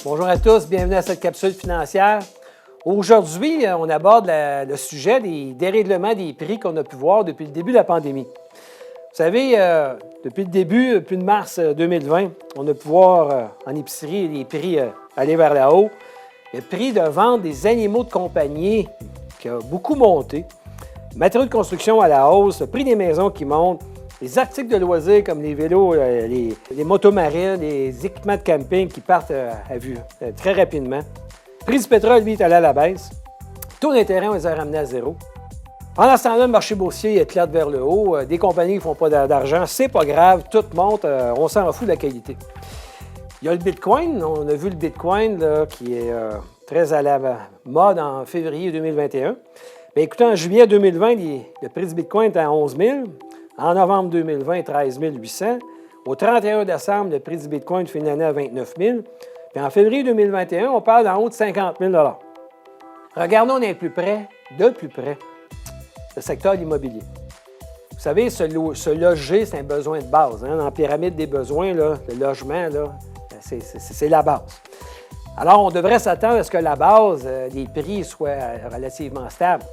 Bonjour à tous, bienvenue à cette capsule financière. Aujourd'hui, on aborde le sujet des dérèglements des prix qu'on a pu voir depuis le début de la pandémie. Vous savez, depuis le début, depuis mars 2020, on a pu voir en épicerie les prix aller vers le haut. Le prix de vente des animaux de compagnie qui a beaucoup monté. Matériaux de construction à la hausse, le prix des maisons qui monte, les articles de loisirs comme les vélos, les motomarines, les équipements de camping qui partent à vue très rapidement. Le prix du pétrole, lui, est allé à la baisse. Le taux d'intérêt, on les a ramenés à zéro. Pendant ce temps-là, le marché boursier éclate vers le haut. Des compagnies qui ne font pas d'argent, c'est pas grave, tout monte, on s'en fout de la qualité. Il y a le Bitcoin, on a vu le Bitcoin là, qui est très à la mode en février 2021. Bien, écoutez, en juillet 2020, le prix du Bitcoin était à 11 000. En novembre 2020, 13 800. Au 31 décembre, le prix du Bitcoin finit l'année à 29 000. Puis en février 2021, on parle d'en haut de 50 000 $. Regardons de plus près, le secteur immobilier. Vous savez, se loger, c'est un besoin de base. Hein? Dans la pyramide des besoins, là, le logement, là, c'est la base. Alors, on devrait s'attendre à ce que la base, les prix soient relativement stables.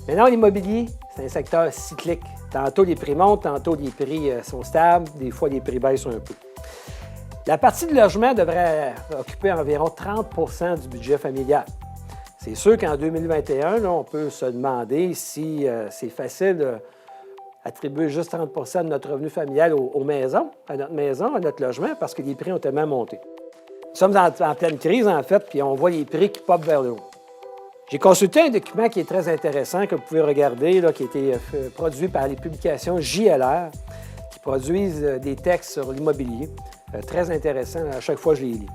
Maintenant, l'immobilier, c'est un secteur cyclique. Tantôt, les prix montent, tantôt, les prix sont stables, des fois, les prix baissent un peu. La partie de logement devrait occuper environ 30 % du budget familial. C'est sûr qu'en 2021, là, on peut se demander si c'est facile d'attribuer juste 30 % de notre revenu familial aux maisons, à notre maison, à notre logement, parce que les prix ont tellement monté. Nous sommes en pleine crise, en fait, puis on voit les prix qui popent vers le haut. J'ai consulté un document qui est très intéressant, que vous pouvez regarder, là, qui a été produit par les publications JLR, qui produisent des textes sur l'immobilier. Très intéressant, à chaque fois je les lis.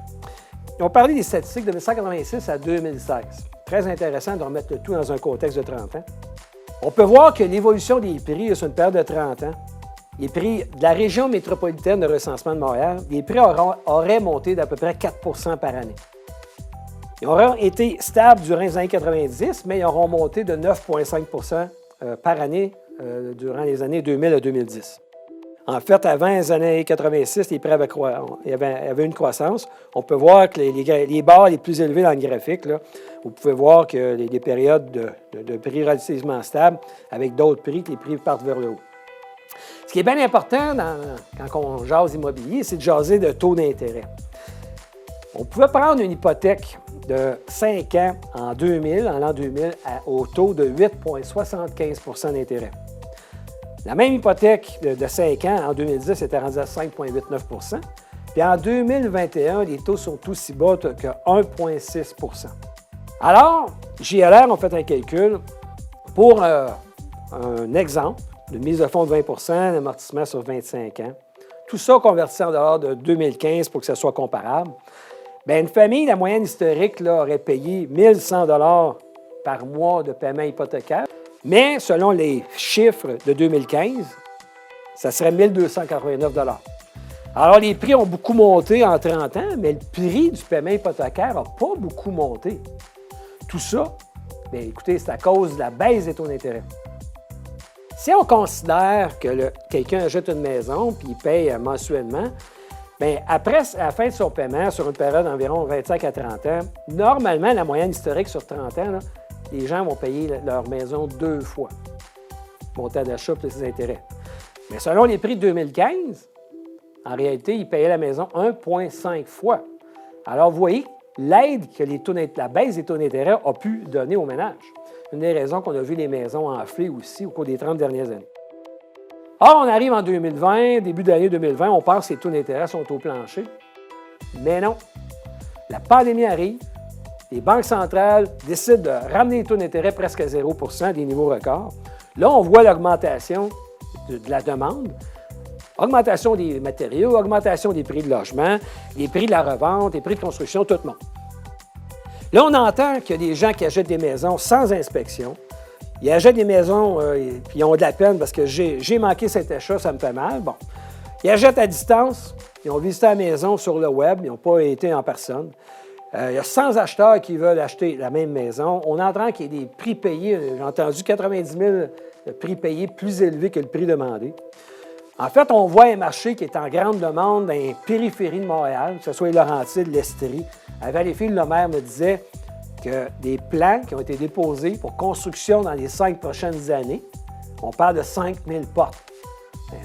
Ils ont parlé des statistiques de 1986 à 2016. Très intéressant de remettre le tout dans un contexte de 30 ans. On peut voir que l'évolution des prix sur une période de 30 ans, les prix de la région métropolitaine de recensement de Montréal, les prix auraient monté d'à peu près 4 % par année. Ils auront été stables durant les années 90, mais ils auront monté de 9,5 % par année durant les années 2000 à 2010. En fait, avant les années 86, les prix avaient une croissance. On peut voir que les barres les plus élevées dans le graphique, là, vous pouvez voir que les périodes de prix relativement stables, avec d'autres prix, que les prix partent vers le haut. Ce qui est bien important quand on jase immobilier, c'est de jaser de taux d'intérêt. On pouvait prendre une hypothèque de 5 ans en l'an 2000, au taux de 8,75 % d'intérêt. La même hypothèque de 5 ans en 2010 était rendue à 5,89 %. Puis en 2021, les taux sont aussi bas que 1,6 %. Alors, JLR ont fait un calcul pour un exemple de mise de fonds de 20 % d'amortissement sur 25 ans. Tout ça converti en dollars de 2015 pour que ça soit comparable. Bien, une famille, la moyenne historique, là, aurait payé 1 100 $ par mois de paiement hypothécaire. Mais selon les chiffres de 2015, ça serait 1 289 $. Alors, les prix ont beaucoup monté en 30 ans, mais le prix du paiement hypothécaire n'a pas beaucoup monté. Tout ça, bien, écoutez, c'est à cause de la baisse des taux d'intérêt. Si on considère que quelqu'un achète une maison puis il paye mensuellement, bien, après la fin de son paiement, sur une période d'environ 25 à 30 ans, normalement, la moyenne historique sur 30 ans, là, les gens vont payer leur maison 2 fois. Montant d'achat plus les intérêts. Mais selon les prix de 2015, en réalité, ils payaient la maison 1,5 fois. Alors, vous voyez l'aide que la baisse des taux d'intérêt a pu donner aux ménages. Une des raisons qu'on a vu les maisons enfler aussi au cours des 30 dernières années. Or, on arrive en 2020, début de l'année 2020, on pense que les taux d'intérêt sont au plancher. Mais non. La pandémie arrive, les banques centrales décident de ramener les taux d'intérêt presque à 0 % des niveaux records. Là, on voit l'augmentation de la demande, augmentation des matériaux, augmentation des prix de logement, les prix de la revente, les prix de construction, tout le monde. Là, on entend qu'il y a des gens qui achètent des maisons sans inspection. Ils achètent des maisons puis ils ont de la peine parce que j'ai manqué cet achat, ça me fait mal. Bon. Ils achètent à distance, ils ont visité la maison sur le web, ils n'ont pas été en personne. Il y a 100 acheteurs qui veulent acheter la même maison. On entend qu'il y a des prix payés. J'ai entendu 90 000 prix payés plus élevés que le prix demandé. En fait, on voit un marché qui est en grande demande dans les périphéries de Montréal, que ce soit les Laurentides, l'Estrie, À Valleyfield, le maire me disait que des plans qui ont été déposés pour construction dans les 5 prochaines années, on parle de 5 000 portes.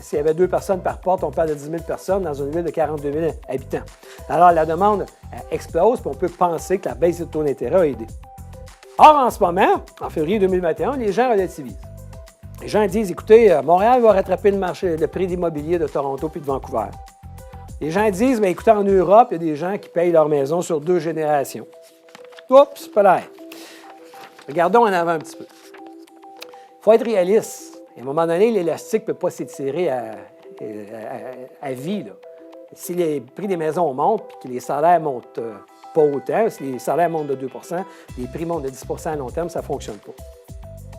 S'il y avait 2 personnes par porte, on parle de 10 000 personnes dans une ville de 42 000 habitants. Alors, la demande explose, puis on peut penser que la baisse des taux d'intérêt a aidé. Or, en ce moment, en février 2021, les gens relativisent. Les gens disent, écoutez, Montréal va rattraper le prix de l'immobilier de Toronto puis de Vancouver. Les gens disent, mais écoutez, en Europe, il y a des gens qui payent leur maison sur 2 générations. Oups, pas l'air. Regardons en avant un petit peu. Il faut être réaliste. À un moment donné, l'élastique ne peut pas s'étirer à vie. Là. Si les prix des maisons montent et que les salaires ne montent pas autant, si les salaires montent de 2 les prix montent de 10 à long terme, ça ne fonctionne pas.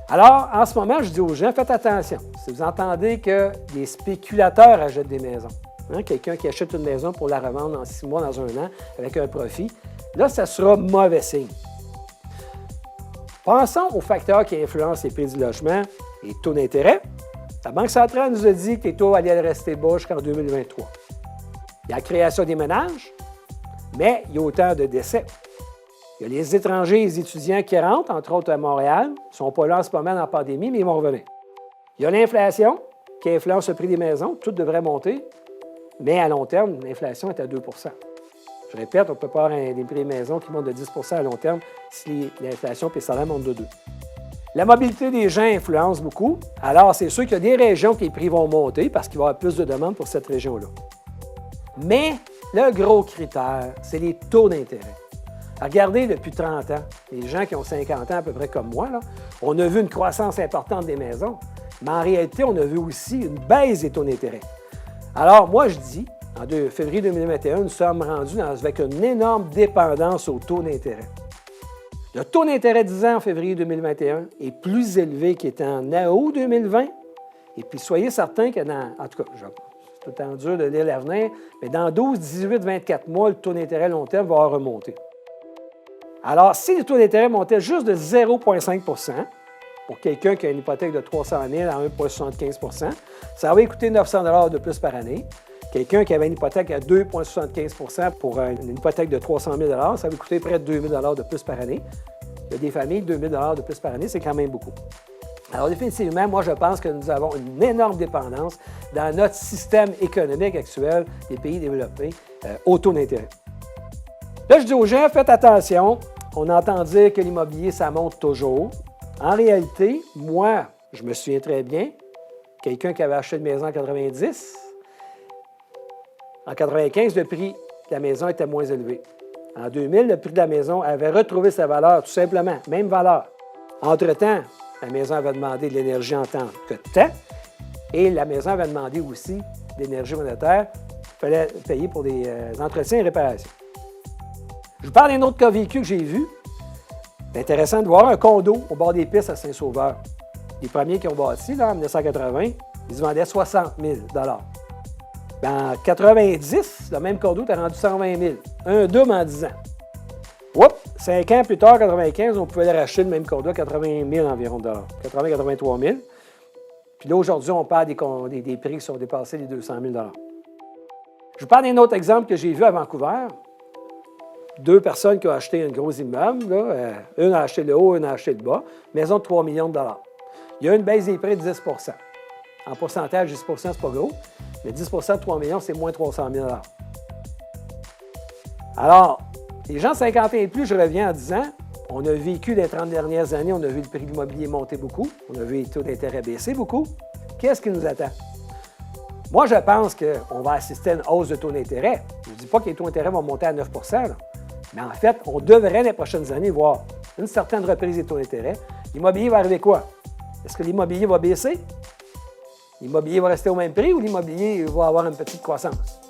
Alors, en ce moment, je dis aux gens, faites attention. Si vous entendez que des spéculateurs achètent des maisons, quelqu'un qui achète une maison pour la revendre dans 6 mois, dans 1 an, avec un profit, là, ça sera mauvais signe. Pensons aux facteurs qui influencent les prix du logement et les taux d'intérêt. La Banque centrale nous a dit que les taux allaient rester bas jusqu'en 2023. Il y a la création des ménages, mais il y a autant de décès. Il y a les étrangers et les étudiants qui rentrent, entre autres à Montréal. Ils ne sont pas là en ce moment dans la pandémie, mais ils vont revenir. Il y a l'inflation qui influence le prix des maisons. Tout devrait monter, mais à long terme, l'inflation est à 2 Je répète, on ne peut pas avoir des prix des maisons qui montent de 10 à long terme si l'inflation et les salaires montent de 2. La mobilité des gens influence beaucoup. Alors, c'est sûr qu'il y a des régions que les prix vont monter parce qu'il va y avoir plus de demandes pour cette région-là. Mais le gros critère, c'est les taux d'intérêt. Regardez, depuis 30 ans, les gens qui ont 50 ans à peu près comme moi, là, on a vu une croissance importante des maisons, mais en réalité, on a vu aussi une baisse des taux d'intérêt. Alors, moi, je dis, en février 2021, nous sommes rendus avec une énorme dépendance aux taux d'intérêt. Le taux d'intérêt 10 ans en février 2021 est plus élevé qu'il était en août 2020. Et puis, soyez certains que en tout cas, c'est tout le temps dur de lire l'avenir, mais dans 12, 18, 24 mois, le taux d'intérêt long terme va remonter. Alors, si le taux d'intérêt montait juste de 0,5 pour quelqu'un qui a une hypothèque de 300 000 à 1,75 ça va coûter 900 de plus par année. Quelqu'un qui avait une hypothèque à 2,75 pour une hypothèque de 300 000 ça va coûter près de 2 000 de plus par année. Il y a des familles, 2 000 de plus par année, c'est quand même beaucoup. Alors, définitivement, moi, je pense que nous avons une énorme dépendance dans notre système économique actuel des pays développés au taux d'intérêt. Là, je dis aux gens, faites attention. On entend dire que l'immobilier, ça monte toujours. En réalité, moi, je me souviens très bien, quelqu'un qui avait acheté une maison en 90, en 95, le prix de la maison était moins élevé. En 2000, le prix de la maison avait retrouvé sa valeur, tout simplement, même valeur. Entre-temps, la maison avait demandé de l'énergie en tant que temps et la maison avait demandé aussi de l'énergie monétaire. Il fallait payer pour des entretiens et réparations. Je vous parle d'un autre cas vécu que j'ai vu. C'est intéressant de voir un condo au bord des pistes à Saint-Sauveur. Les premiers qui ont bâti, là, en 1980, ils se vendaient 60 000 En 90, le même condo était rendu 120 000 un double en 10 ans. Oups! 5 ans plus tard, en 95, on pouvait le racheter le même condo à 80 000 environ de dollars. 83 000 Puis là, aujourd'hui, on parle des prix qui sont dépassés les 200 000 Je vous parle d'un autre exemple que j'ai vu à Vancouver. 2 personnes qui ont acheté un gros immeuble. Là, une a acheté le haut, une a acheté le bas. Maison de 3 millions de dollars. Il y a une baisse des prix de 10 En pourcentage, 10 c'est pas gros. Mais 10 de 3 millions, c'est moins 300 000 Alors, les gens de 50 ans et plus, je reviens en disant, on a vécu les 30 dernières années, on a vu le prix de l'immobilier monter beaucoup, on a vu les taux d'intérêt baisser beaucoup. Qu'est-ce qui nous attend? Moi, je pense qu'on va assister à une hausse de taux d'intérêt. Je ne dis pas que les taux d'intérêt vont monter à 9 là. Mais en fait, on devrait, les prochaines années, voir une certaine reprise des taux d'intérêt. L'immobilier va arriver quoi? Est-ce que l'immobilier va baisser? L'immobilier va rester au même prix ou l'immobilier va avoir une petite croissance?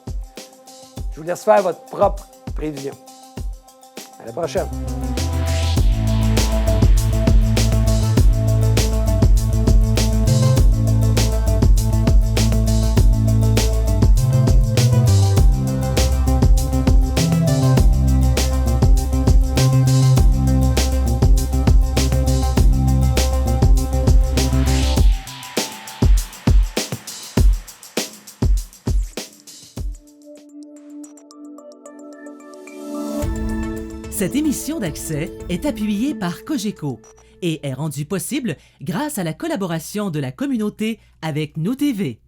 Je vous laisse faire votre propre prévision. À la prochaine. Cette émission d'Accès est appuyée par Cogeco et est rendue possible grâce à la collaboration de la communauté avec Nous TV.